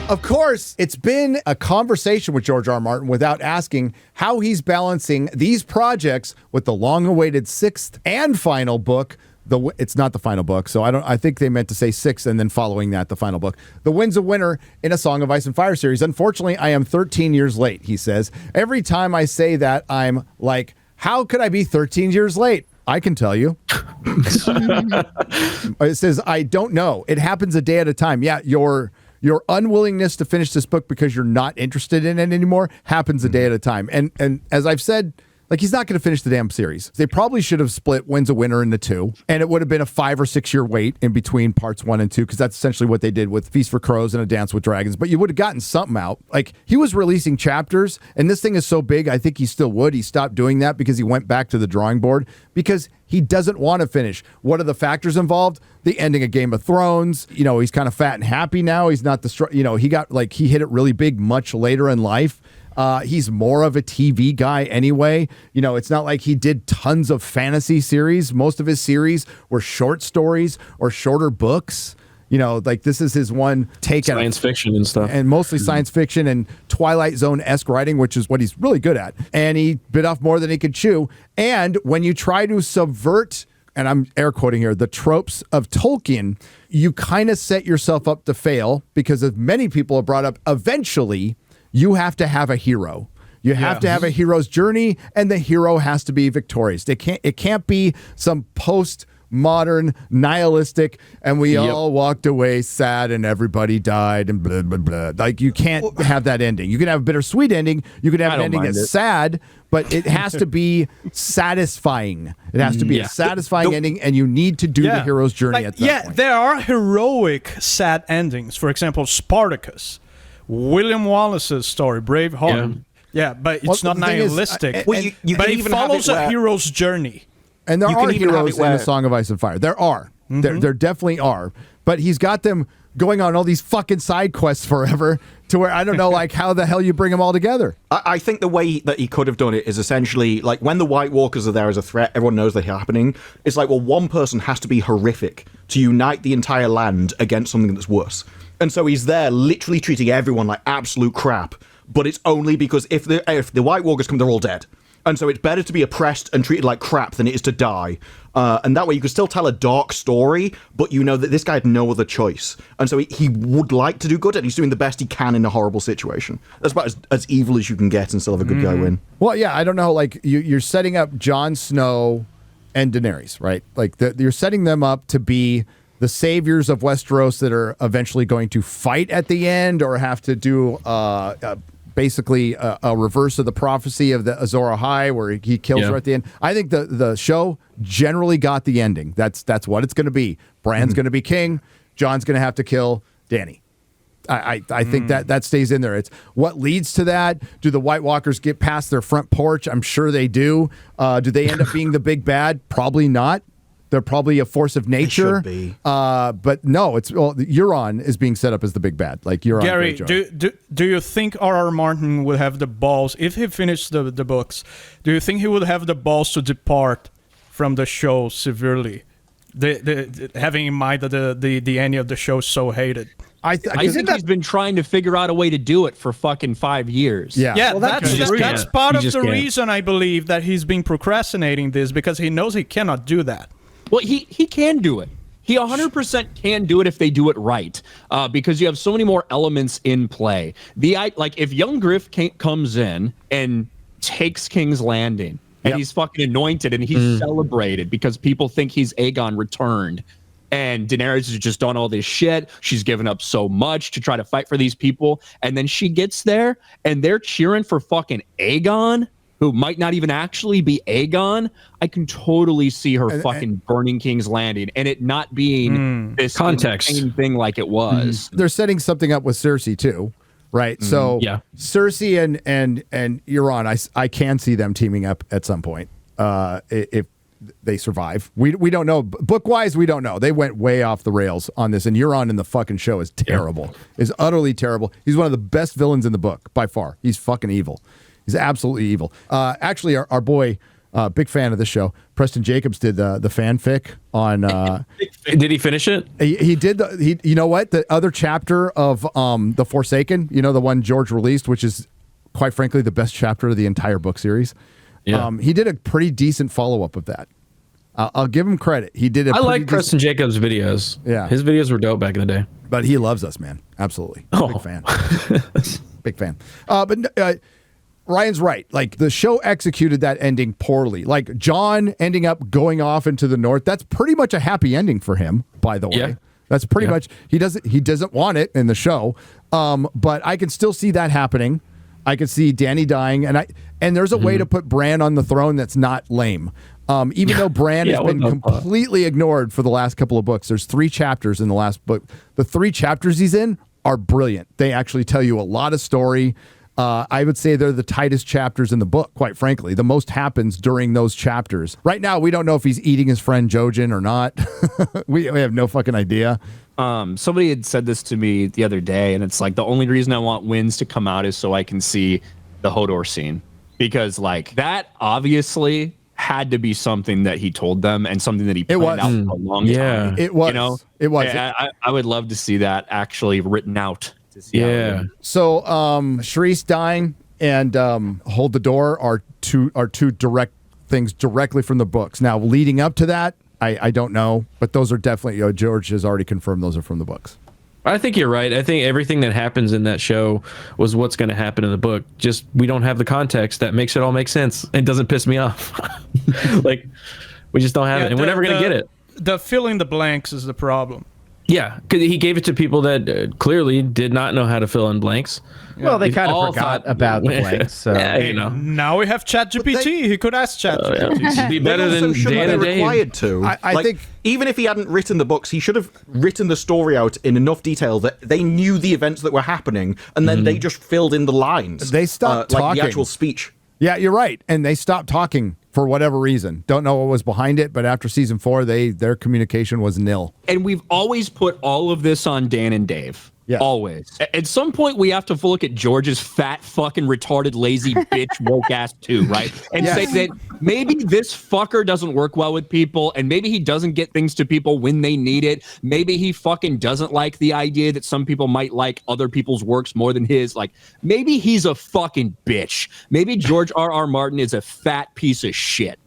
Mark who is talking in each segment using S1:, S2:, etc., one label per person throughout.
S1: Of course, it's been a conversation with George R. R. Martin without asking how he's balancing these projects with the long-awaited sixth and final book. It's not the final book, so I think they meant to say sixth and then following that, the final book. The Winds of Winter in A Song of Ice and Fire series. Unfortunately, I am 13 years late, he says. Every time I say that, I'm like, how could I be 13 years late? I can tell you. It says, I don't know. It happens a day at a time. Yeah, your unwillingness to finish this book because you're not interested in it anymore happens a day at a time. And as I've said, like, he's not going to finish the damn series. They probably should have split Winds of Winter into two, and it would have been a 5 or 6 year wait in between parts 1 and 2, because that's essentially what they did with Feast for Crows and A Dance with Dragons. But you would have gotten something out. Like, he was releasing chapters, and this thing is so big, I think he still would. He stopped doing that because he went back to the drawing board because he doesn't want to finish. What are the factors involved? The ending of Game of Thrones. You know, he's kind of fat and happy now. He's not he hit it really big much later in life. He's more of a TV guy anyway. You know, it's not like he did tons of fantasy series. Most of his series were short stories or shorter books. You know, like, this is his one take
S2: on science fiction and stuff.
S1: And mostly science fiction and Twilight Zone-esque writing, which is what he's really good at. And he bit off more than he could chew. And when you try to subvert, and I'm air quoting here, the tropes of Tolkien, you kind of set yourself up to fail, because as many people have brought up, eventually you have to have a hero. You have to have a hero's journey, and the hero has to be victorious. It can't be some post-modern nihilistic, and we all walked away sad and everybody died and blah, blah, blah. Like, you can't have that ending. You can have a bittersweet ending. You can have an ending that's sad, but it has to be satisfying. It has to be a satisfying ending, and you need to do the hero's journey at that point.
S3: There are heroic sad endings. For example, Spartacus. William Wallace's story, Braveheart. Yeah, but it's not nihilistic. But it follows a hero's journey.
S1: And there are heroes in A Song of Ice and Fire. There are. Mm-hmm. There definitely are. But he's got them going on all these fucking side quests forever, to where I don't know, like, how the hell you bring them all together.
S4: I think the way that he could have done it is essentially, like, when the White Walkers are there as a threat, everyone knows they're happening. It's like, well, one person has to be horrific to unite the entire land against something that's worse. And so he's there literally treating everyone like absolute crap, but it's only because if the White Walkers come, they're all dead. And so it's better to be oppressed and treated like crap than it is to die. And that way you can still tell a dark story, but you know that this guy had no other choice. And so he would like to do good, and he's doing the best he can in a horrible situation. That's about as evil as you can get and still have a good guy win.
S1: Well, yeah, I don't know. Like, you're setting up Jon Snow and Daenerys, right? Like, you're setting them up to be the saviors of Westeros that are eventually going to fight at the end, or have to do basically a reverse of the prophecy of the Azor Ahai, where he kills her at the end. I think the show generally got the ending. That's what it's going to be. Bran's going to be king. Jon's going to have to kill Dany. I think that stays in there. It's what leads to that. Do the White Walkers get past their front porch? I'm sure they do. Do they end up being the big bad? Probably not. They're probably a force of nature.
S4: Should be.
S1: But no, Euron is being set up as the big bad. Like, Euron.
S3: Gary, do you think R.R. Martin would have the balls, if he finished the books, do you think he would have the balls to depart from the show severely? Having in mind that the ending of the show is so hated.
S2: I think he's been trying to figure out a way to do it for fucking 5 years.
S3: Yeah, well, that's part of the reason, I believe, that he's been procrastinating this, because he knows he cannot do that.
S2: Well, he can do it. He 100% can do it if they do it right, because you have so many more elements in play. If young Griff comes in and takes King's Landing, and he's fucking anointed and he's celebrated because people think he's Aegon returned, and Daenerys has just done all this shit. She's given up so much to try to fight for these people, and then she gets there and they're cheering for fucking Aegon, who might not even actually be Aegon. I can totally see her fucking burning King's Landing and it not being this context thing like it was.
S1: They're setting something up with Cersei too, right? So Cersei and Euron, I can see them teaming up at some point if they survive. We don't know. Book-wise, we don't know. They went way off the rails on this, and Euron in the fucking show is terrible. Is utterly terrible. He's one of the best villains in the book, by far. He's fucking evil. He's absolutely evil. Actually, our boy, big fan of this show, Preston Jacobs did the fanfic on
S5: Did he finish it?
S1: He did. You know what? The other chapter of The Forsaken, you know, the one George released, which is, quite frankly, the best chapter of the entire book series.
S5: Yeah.
S1: He did a pretty decent follow-up of that. I'll give him credit. He did.
S5: I like Preston Jacobs' videos.
S1: Yeah.
S5: His videos were dope back in the day.
S1: But he loves us, man. Absolutely.
S5: Oh.
S1: Big fan. Big fan. But Ryan's right. Like, the show executed that ending poorly. Like, John ending up going off into the north, that's pretty much a happy ending for him, by the way.
S5: Yeah.
S1: That's pretty much, he doesn't want it in the show. But I can still see that happening. I could see Danny dying, and there's a way to put Bran on the throne that's not lame. Even though Bran has been completely ignored for the last couple of books. There's 3 chapters in the last book. The 3 chapters he's in are brilliant. They actually tell you a lot of story. I would say they're the tightest chapters in the book, quite frankly. The most happens during those chapters. Right now, we don't know if he's eating his friend Jojen or not. we have no fucking idea.
S2: Somebody had said this to me the other day, and it's like, the only reason I want Winds to come out is so I can see the Hodor scene. Because, like, that obviously had to be something that he told them and something that he planned out for a long time.
S1: It was.
S2: You know?
S1: It was.
S2: I would love to see that actually written out.
S5: Yeah.
S1: So, Sharice dying and hold the door are two direct things directly from the books. Now, leading up to that, I don't know, but those are definitely, George has already confirmed those are from the books.
S5: I think you're right. I think everything that happens in that show was what's going to happen in the book. Just we don't have the context that makes it all make sense. It doesn't piss me off. Like, we just don't have it, and we're never going to get it.
S3: The fill in the blanks is the problem.
S5: Yeah, because he gave it to people that clearly did not know how to fill in blanks.
S6: Well, they kind of forgot about the blanks. So.
S5: Yeah, you know.
S3: Now we have ChatGPT. He could ask ChatGPT.
S5: It'd be better
S4: They
S5: than
S4: also shouldn't
S5: Dan
S4: be
S5: and Dave.
S4: required to.
S1: I think
S4: even if he hadn't written the books, he should have written the story out in enough detail that they knew the events that were happening, and then they just filled in the lines.
S1: They stopped
S4: like
S1: talking.
S4: the actual speech.
S1: Yeah, you're right. And they stopped talking for whatever reason. Don't know what was behind it, but after season 4, their communication was nil.
S2: And we've always put all of this on Dan and Dave.
S1: Yeah.
S2: Always. At some point, we have to look at George's fat, fucking, retarded, lazy bitch, woke ass too, right? And say that maybe this fucker doesn't work well with people, and maybe he doesn't get things to people when they need it. Maybe he fucking doesn't like the idea that some people might like other people's works more than his. Like, maybe he's a fucking bitch. Maybe George R.R. Martin is a fat piece of shit.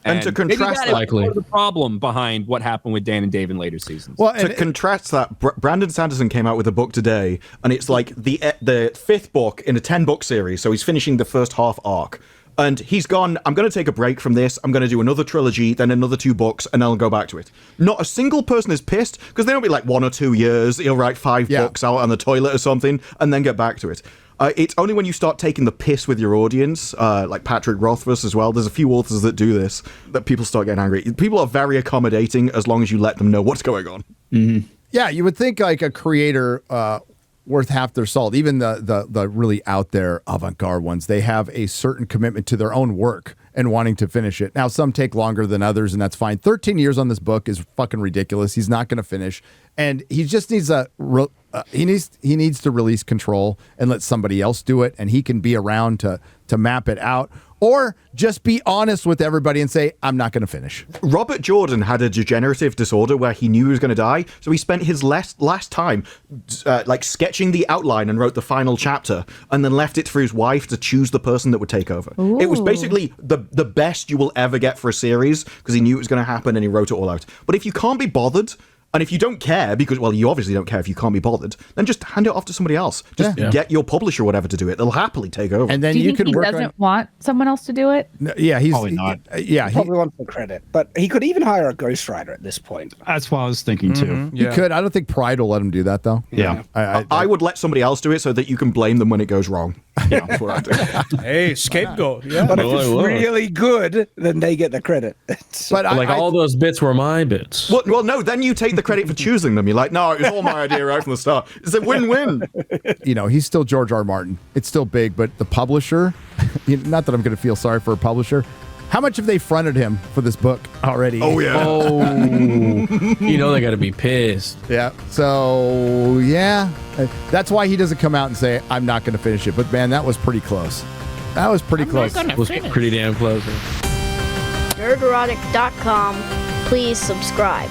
S4: And to contrast
S2: that,
S5: likely
S2: is the problem behind what happened with Dan and Dave in later seasons.
S1: Well,
S4: To contrast that, Brandon Sanderson came out with a book today, and it's like the 5th book in a 10-book series, so he's finishing the first half arc. And he's gone, I'm going to take a break from this, I'm going to do another trilogy, then another 2 books, and then I'll go back to it. Not a single person is pissed, because they don't be like 1 or 2 years, he'll write 5 books out on the toilet or something, and then get back to it. It's only when you start taking the piss with your audience, like Patrick Rothfuss as well, there's a few authors that do this, that people start getting angry. People are very accommodating as long as you let them know what's going on.
S6: Mm-hmm.
S1: Yeah, you would think like a creator worth half their salt, even the really out there avant-garde ones, they have a certain commitment to their own work and wanting to finish it. Now, some take longer than others, and that's fine. 13 years on this book is fucking ridiculous. He's not going to finish, and he just needs he needs to release control and let somebody else do it, and he can be around to map it out, or just be honest with everybody and say, I'm not going to finish.
S4: Robert Jordan had a degenerative disorder where he knew he was going to die, so he spent his last time like sketching the outline and wrote the final chapter, and then left it for his wife to choose the person that would take over.
S7: Ooh.
S4: It was basically the best you will ever get for a series, because he knew it was going to happen and he wrote it all out. But if you can't be bothered, and if you don't care, because, well, you obviously don't care if you can't be bothered, then just hand it off to somebody else. Just get your publisher or whatever to do it. They'll happily take over.
S1: And then
S7: Do you think
S1: could
S7: he
S1: work
S7: doesn't want someone else to do it?
S1: No, yeah, he's
S8: Probably not.
S1: He
S8: Probably wants the credit, but he could even hire a ghostwriter at this point.
S6: That's what I was thinking too.
S1: he could. I don't think Pride will let him do that, though.
S6: Yeah.
S4: I would let somebody else do it so that you can blame them when it goes wrong. Yeah, that's what I do.
S3: Hey, scapegoat. Yeah.
S8: But if it's really good, then they get the credit.
S1: But
S5: Like all those bits were my bits.
S4: Well, no, then you take the credit for choosing them. You're like, no, it was all my idea right from the start. It's a win-win.
S1: He's still George R. Martin. It's still big, but the publisher, not that I'm going to feel sorry for a publisher, how much have they fronted him for this book already?
S4: Oh, yeah.
S5: Oh, they got to be pissed.
S1: Yeah. So, yeah. That's why he doesn't come out and say, I'm not going to finish it. But, man, that was pretty close. That was pretty close.
S5: It was pretty damn close.
S9: Nerdrotic.com. Please subscribe.